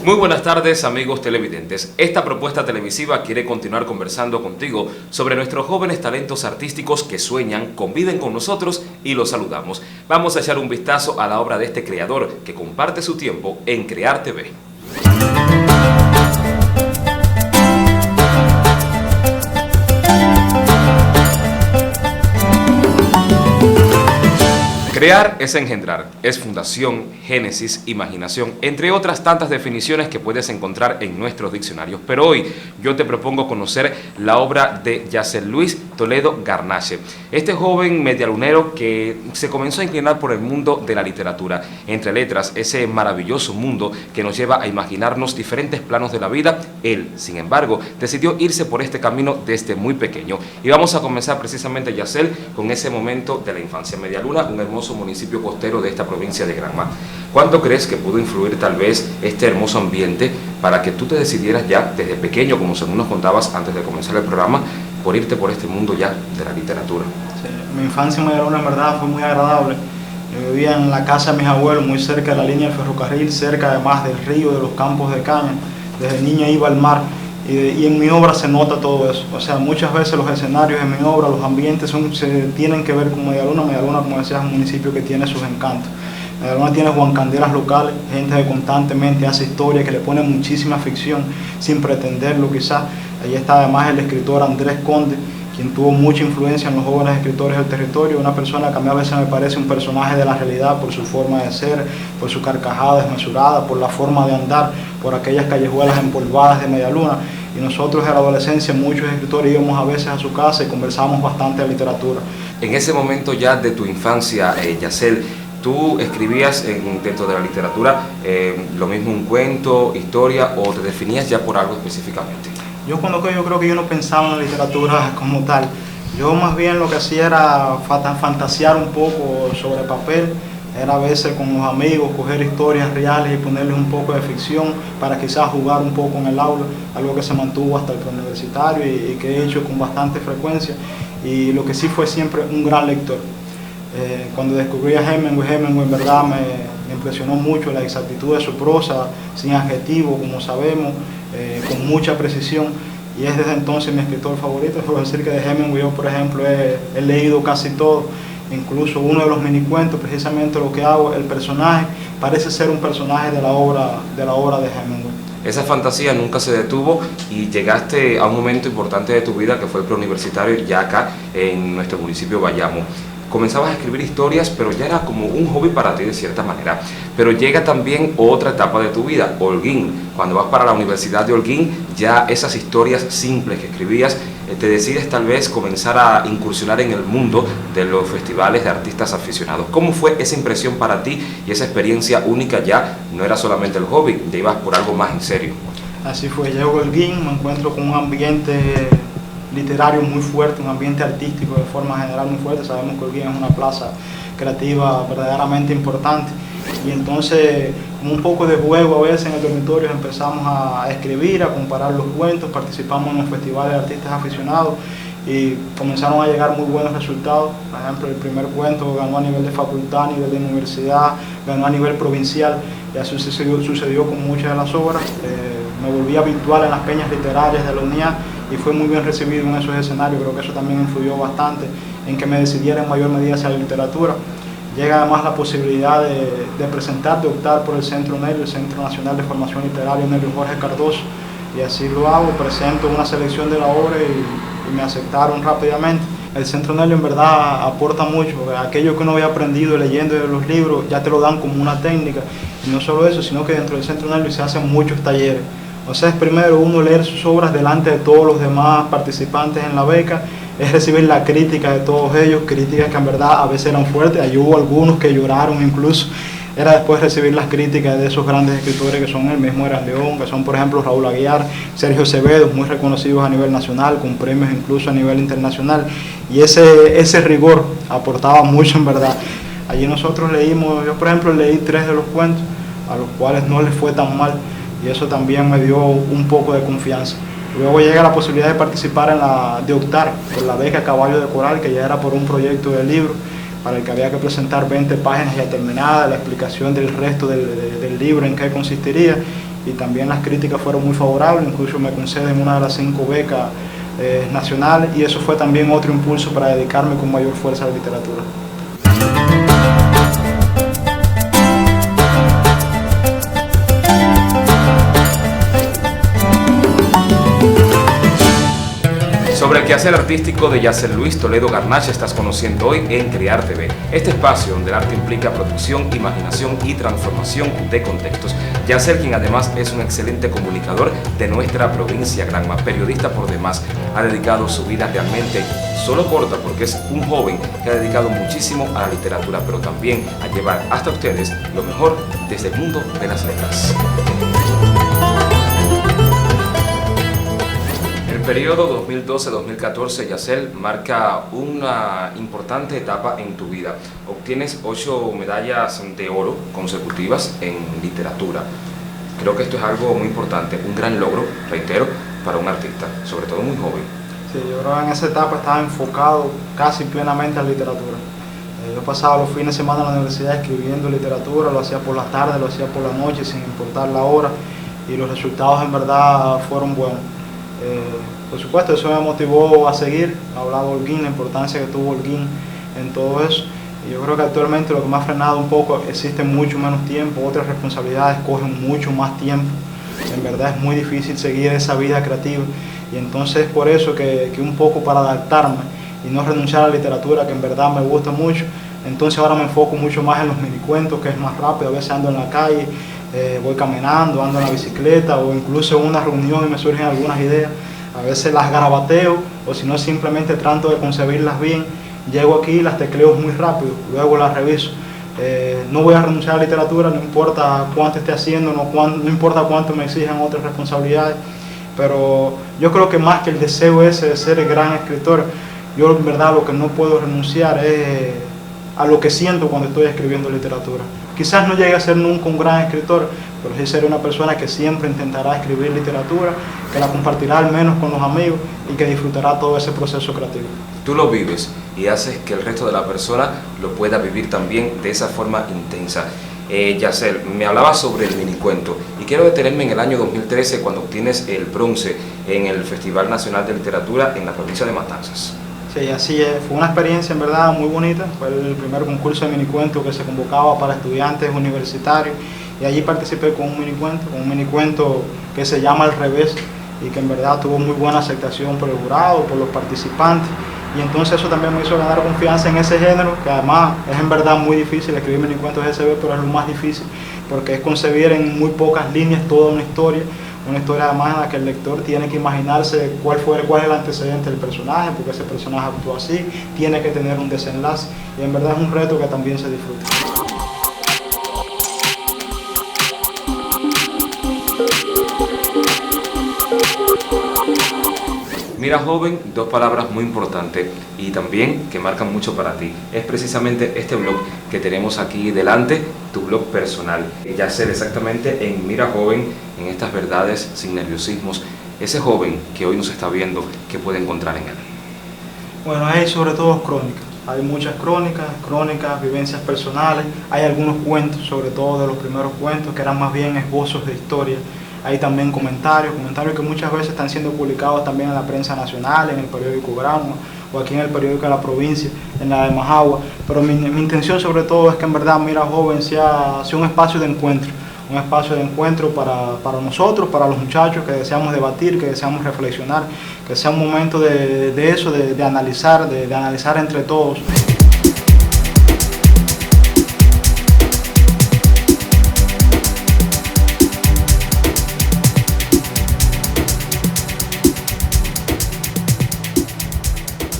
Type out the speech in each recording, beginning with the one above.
Muy buenas tardes, amigos televidentes. Esta propuesta televisiva quiere continuar conversando contigo sobre nuestros jóvenes talentos artísticos que sueñan, conviven con nosotros y los saludamos. Vamos a echar un vistazo a la obra de este creador que comparte su tiempo en Crear TV. Crear es engendrar, es fundación, génesis, imaginación, entre otras tantas definiciones que puedes encontrar en nuestros diccionarios. Pero hoy yo te propongo conocer la obra de Yacel Luis Toledo Garnache, este joven medialunero que se comenzó a inclinar por el mundo de la literatura, entre letras, ese maravilloso mundo que nos lleva a imaginarnos diferentes planos de la vida. Él, sin embargo, decidió irse por este camino desde muy pequeño. Y vamos a comenzar precisamente, Yacel, con ese momento de la infancia. Medialuna, un hermoso municipio costero de esta provincia de Granma. ¿Cuánto crees que pudo influir tal vez este hermoso ambiente para que tú te decidieras ya desde pequeño, como según nos contabas antes de comenzar el programa, por irte por este mundo ya de la literatura? Sí, mi infancia en Medialuna en verdad fue muy agradable. Yo vivía en la casa de mis abuelos, muy cerca de la línea del ferrocarril, cerca además del río, de los campos de caña. Desde niño iba al mar. Y en mi obra se nota todo eso. O sea, muchas veces los escenarios de mi obra, los ambientes se tienen que ver con Medialuna. Medialuna, como decías, es un municipio que tiene sus encantos. Medialuna tiene guancanderas locales, gente que constantemente hace historia, que le pone muchísima ficción sin pretenderlo quizás. Allí está además el escritor Andrés Conde, quien tuvo mucha influencia en los jóvenes escritores del territorio, una persona que a mí a veces me parece un personaje de la realidad por su forma de ser, por su carcajada desmesurada, por la forma de andar, por aquellas callejuelas empolvadas de Medialuna. Y nosotros en la adolescencia, muchos escritores íbamos a veces a su casa y conversábamos bastante de literatura. En ese momento ya de tu infancia, Yacel, ¿tú escribías dentro de la literatura lo mismo, un cuento, historia, o te definías ya por algo específicamente? Yo creo que yo no pensaba en la literatura como tal. Yo más bien lo que hacía era fantasear un poco sobre papel. Era a veces con los amigos coger historias reales y ponerles un poco de ficción para quizás jugar un poco en el aula, algo que se mantuvo hasta el preuniversitario y que he hecho con bastante frecuencia. Y lo que sí fue siempre un gran lector. Cuando descubrí a Hemingway en verdad me impresionó mucho la exactitud de su prosa, sin adjetivo, como sabemos, con mucha precisión. Y es desde entonces mi escritor favorito. Puedo decir que de Hemingway yo, por ejemplo, he leído casi todo. Incluso uno de los minicuentos, precisamente lo que hago, el personaje parece ser un personaje de la obra de Hemingway. Esa fantasía nunca se detuvo y llegaste a un momento importante de tu vida que fue el preuniversitario ya acá en nuestro municipio Bayamo. Comenzabas a escribir historias, pero ya era como un hobby para ti de cierta manera. Pero llega también otra etapa de tu vida, Holguín. Cuando vas para la Universidad de Holguín, ya esas historias simples que escribías, te decides tal vez comenzar a incursionar en el mundo de los festivales de artistas aficionados. ¿Cómo fue esa impresión para ti y esa experiencia única? Ya no era solamente el hobby, ya ibas por algo más en serio. Así fue, llego a Holguín, me encuentro con un ambiente literario muy fuerte, un ambiente artístico de forma general muy fuerte. Sabemos que Holguín es una plaza creativa verdaderamente importante. Y entonces, con un poco de juego a veces en el dormitorio, empezamos a escribir, a comparar los cuentos, participamos en los festivales de artistas aficionados y comenzaron a llegar muy buenos resultados. Por ejemplo, el primer cuento ganó a nivel de facultad, a nivel de universidad, ganó a nivel provincial, y así sucedió con muchas de las obras. Me volví habitual en las peñas literarias de la UNIA y fue muy bien recibido en esos escenarios. Creo que eso también influyó bastante en que me decidiera en mayor medida hacia la literatura. Llega además la posibilidad de presentar, de optar por el Centro Nelio, el Centro Nacional de Formación Literaria Nelio Jorge Cardoso, y así lo hago, presento una selección de la obra y me aceptaron rápidamente. El Centro Nelio en verdad aporta mucho, porque aquello que uno había aprendido leyendo de los libros ya te lo dan como una técnica, y no solo eso, sino que dentro del Centro Nelio se hacen muchos talleres. O sea, es primero uno leer sus obras delante de todos los demás participantes en la beca, es recibir la crítica de todos ellos, críticas que en verdad a veces eran fuertes, ahí hubo algunos que lloraron incluso. Era después recibir las críticas de esos grandes escritores que son el mismo Eras León, que son por ejemplo Raúl Aguiar, Sergio Acevedo, muy reconocidos a nivel nacional, con premios incluso a nivel internacional, y ese rigor aportaba mucho en verdad. Allí nosotros leímos, yo por ejemplo leí 3 de los cuentos, a los cuales no les fue tan mal, y eso también me dio un poco de confianza. Luego llega la posibilidad de participar de optar por la beca Caballo de Coral, que ya era por un proyecto de libro. para el que había que presentar 20 páginas ya terminadas, la explicación del resto del libro, en qué consistiría, y también las críticas fueron muy favorables, incluso me conceden una de las 5 becas nacionales, y eso fue también otro impulso para dedicarme con mayor fuerza a la literatura. Sobre el quehacer artístico de Yacer Luis Toledo Garnacha estás conociendo hoy en Crear TV, este espacio donde el arte implica producción, imaginación y transformación de contextos. Yacer, quien además es un excelente comunicador de nuestra provincia Granma, periodista por demás, ha dedicado su vida realmente, solo corta porque es un joven que ha dedicado muchísimo a la literatura, pero también a llevar hasta ustedes lo mejor desde el mundo de las letras. El periodo 2012-2014, Yacer, marca una importante etapa en tu vida. Obtienes 8 medallas de oro consecutivas en literatura. Creo que esto es algo muy importante, un gran logro, reitero, para un artista, sobre todo muy joven. Sí, yo creo que en esa etapa estaba enfocado casi plenamente a la literatura. Yo pasaba los fines de semana en la universidad escribiendo literatura, lo hacía por la tarde, lo hacía por la noche, sin importar la hora, y los resultados en verdad fueron buenos. Por supuesto, eso me motivó a seguir. Hablaba Holguín, la importancia que tuvo Holguín en todo eso. Y yo creo que actualmente lo que me ha frenado un poco, existe mucho menos tiempo, otras responsabilidades cogen mucho más tiempo. En verdad es muy difícil seguir esa vida creativa. Y entonces por eso que un poco para adaptarme y no renunciar a la literatura, que en verdad me gusta mucho, entonces ahora me enfoco mucho más en los minicuentos, que es más rápido. A veces ando en la calle, voy caminando, ando en la bicicleta, o incluso en una reunión y me surgen algunas ideas. A veces las garabateo, o si no simplemente trato de concebirlas bien. Llego aquí, las tecleo muy rápido, luego las reviso. No voy a renunciar a la literatura, no importa cuánto esté haciendo, no importa cuánto me exijan otras responsabilidades, pero yo creo que más que el deseo ese de ser el gran escritor, yo en verdad lo que no puedo renunciar es a lo que siento cuando estoy escribiendo literatura. Quizás no llegue a ser nunca un gran escritor, pero sí seré una persona que siempre intentará escribir literatura, que la compartirá al menos con los amigos y que disfrutará todo ese proceso creativo. Tú lo vives y haces que el resto de la persona lo pueda vivir también de esa forma intensa. Yacer, me hablabas sobre el minicuento y quiero detenerme en el año 2013 cuando obtienes el bronce en el Festival Nacional de Literatura en la provincia de Matanzas. Sí, así es. Fue una experiencia en verdad muy bonita. Fue el primer concurso de minicuento que se convocaba para estudiantes universitarios y allí participé con un minicuento que se llama Al Revés, y que en verdad tuvo muy buena aceptación por el jurado, por los participantes, y entonces eso también me hizo ganar confianza en ese género, que además es en verdad muy difícil. Escribir minicuentos SB, pero es lo más difícil porque es concebir en muy pocas líneas toda una historia además en la que el lector tiene que imaginarse cuál es el antecedente del personaje, porque ese personaje actuó así, tiene que tener un desenlace, y en verdad es un reto que también se disfruta. Mira, joven, 2 palabras muy importantes y también que marcan mucho para ti. Es precisamente este blog que tenemos aquí delante, tu blog personal. Yacer, exactamente en Mira, joven, en estas verdades sin nerviosismos. Ese joven que hoy nos está viendo, ¿qué puede encontrar en él? Bueno, hay sobre todo crónicas. Hay muchas crónicas, vivencias personales. Hay algunos cuentos, sobre todo de los primeros cuentos, que eran más bien esbozos de historia. Hay también comentarios que muchas veces están siendo publicados también en la prensa nacional, en el periódico Granma, o aquí en el periódico de la provincia, en la de Majagua. Pero mi intención sobre todo es que en verdad Mira, joven sea un espacio de encuentro, para nosotros, para los muchachos que deseamos debatir, que deseamos reflexionar, que sea un momento de analizar entre todos.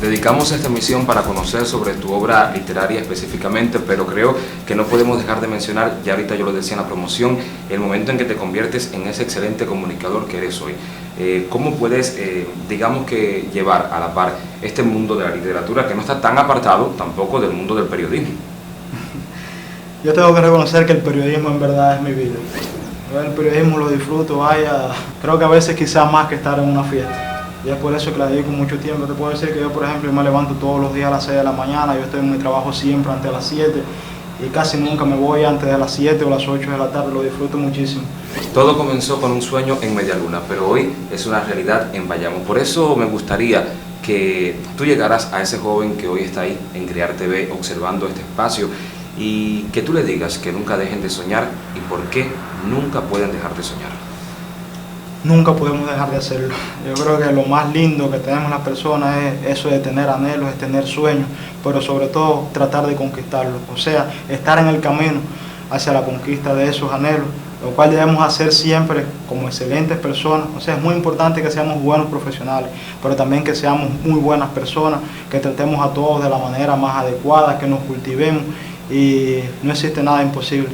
Dedicamos esta emisión para conocer sobre tu obra literaria específicamente, pero creo que no podemos dejar de mencionar, ya ahorita yo lo decía en la promoción, el momento en que te conviertes en ese excelente comunicador que eres hoy. ¿Cómo puedes, digamos que, llevar a la par este mundo de la literatura que no está tan apartado tampoco del mundo del periodismo? Yo tengo que reconocer que el periodismo en verdad es mi vida. Yo el periodismo lo disfruto, creo que a veces quizás más que estar en una fiesta. y es por eso que le dedico mucho tiempo. Te puedo decir que yo, por ejemplo, me levanto todos los días a las 6 de la mañana, yo estoy en mi trabajo siempre antes de las 7 y casi nunca me voy antes de las 7 o las 8 de la tarde, lo disfruto muchísimo. Todo comenzó con un sueño en Medialuna, pero hoy es una realidad en Bayamo. Por eso me gustaría que tú llegaras a ese joven que hoy está ahí en Crear TV observando este espacio y que tú le digas que nunca dejen de soñar y por qué nunca pueden dejar de soñar. Nunca podemos dejar de hacerlo. Yo creo que lo más lindo que tenemos las personas es eso de tener anhelos, es tener sueños, pero sobre todo tratar de conquistarlos. O sea, estar en el camino hacia la conquista de esos anhelos, lo cual debemos hacer siempre como excelentes personas. O sea, es muy importante que seamos buenos profesionales, pero también que seamos muy buenas personas, que tratemos a todos de la manera más adecuada, que nos cultivemos y no existe nada imposible.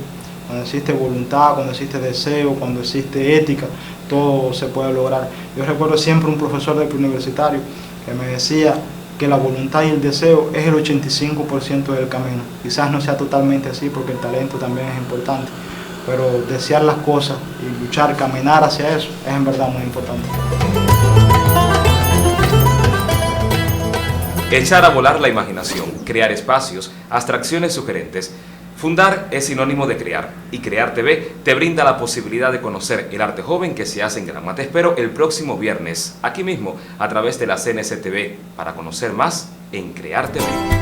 Cuando existe voluntad, cuando existe deseo, cuando existe ética, todo se puede lograr. Yo recuerdo siempre un profesor del preuniversitario que me decía que la voluntad y el deseo es el 85% del camino. Quizás no sea totalmente así porque el talento también es importante, pero desear las cosas y luchar, caminar hacia eso es en verdad muy importante. Echar a volar la imaginación, crear espacios, abstracciones sugerentes. Fundar es sinónimo de crear y Crear TV te brinda la posibilidad de conocer el arte joven que se hace en Granma. Te espero el próximo viernes, aquí mismo, a través de la CNC TV, para conocer más en Crear TV.